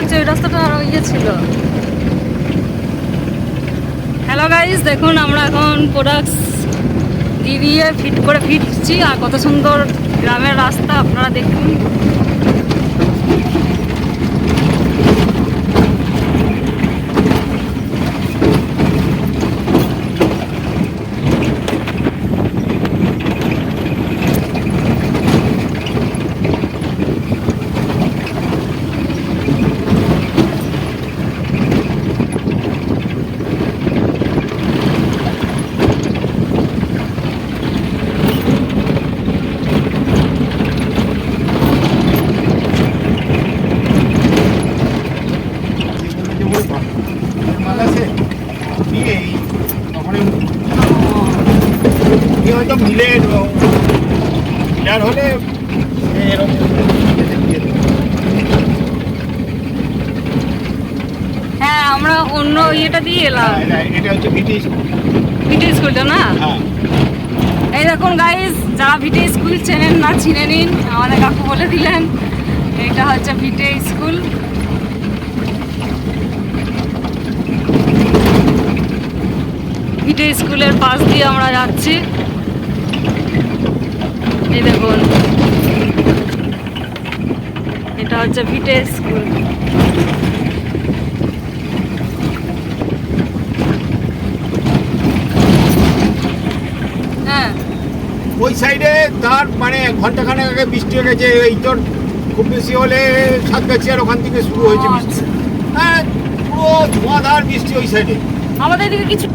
হয়েছে, ওই রাস্তাটা আরো ইয়ে ছিল। হ্যালো গাইস, দেখুন আমরা এখন প্রোডাক্টস দিয়ে ফিট করে ফিরছি, আর কত সুন্দর গ্রামের রাস্তা আপনারা দেখুন। হ্যাঁ, আমরা অন্য ইয়েটা দিয়ে এলাম। এটা হচ্ছে ভিটি স্কুল। ভিটি স্কুলটা না? এই দেখুন গাইস, যারা ভিটি স্কুল চেনেন না চিনে নিন, আমাদের কাকু বলে দিলেন এটা হচ্ছে ভিটি স্কুল। ভিটি স্কুলের পাশ দিয়ে আমরা যাচ্ছি। এই দেখুন, এটা হচ্ছে ভিটে স্কুল। হ্যাঁ, ওই সাইডে তার মানে ঘন্টাখানেক আগে বৃষ্টি হয়ে গেছে। এই তোর খুব বেশি হলে সাতগাছিয়ার ওখান থেকে শুরু হয়েছে বৃষ্টি। হ্যাঁ, পুরো ধোঁয়াধার বৃষ্টি ওই সাইডে। আমাদের এদিকে কিছু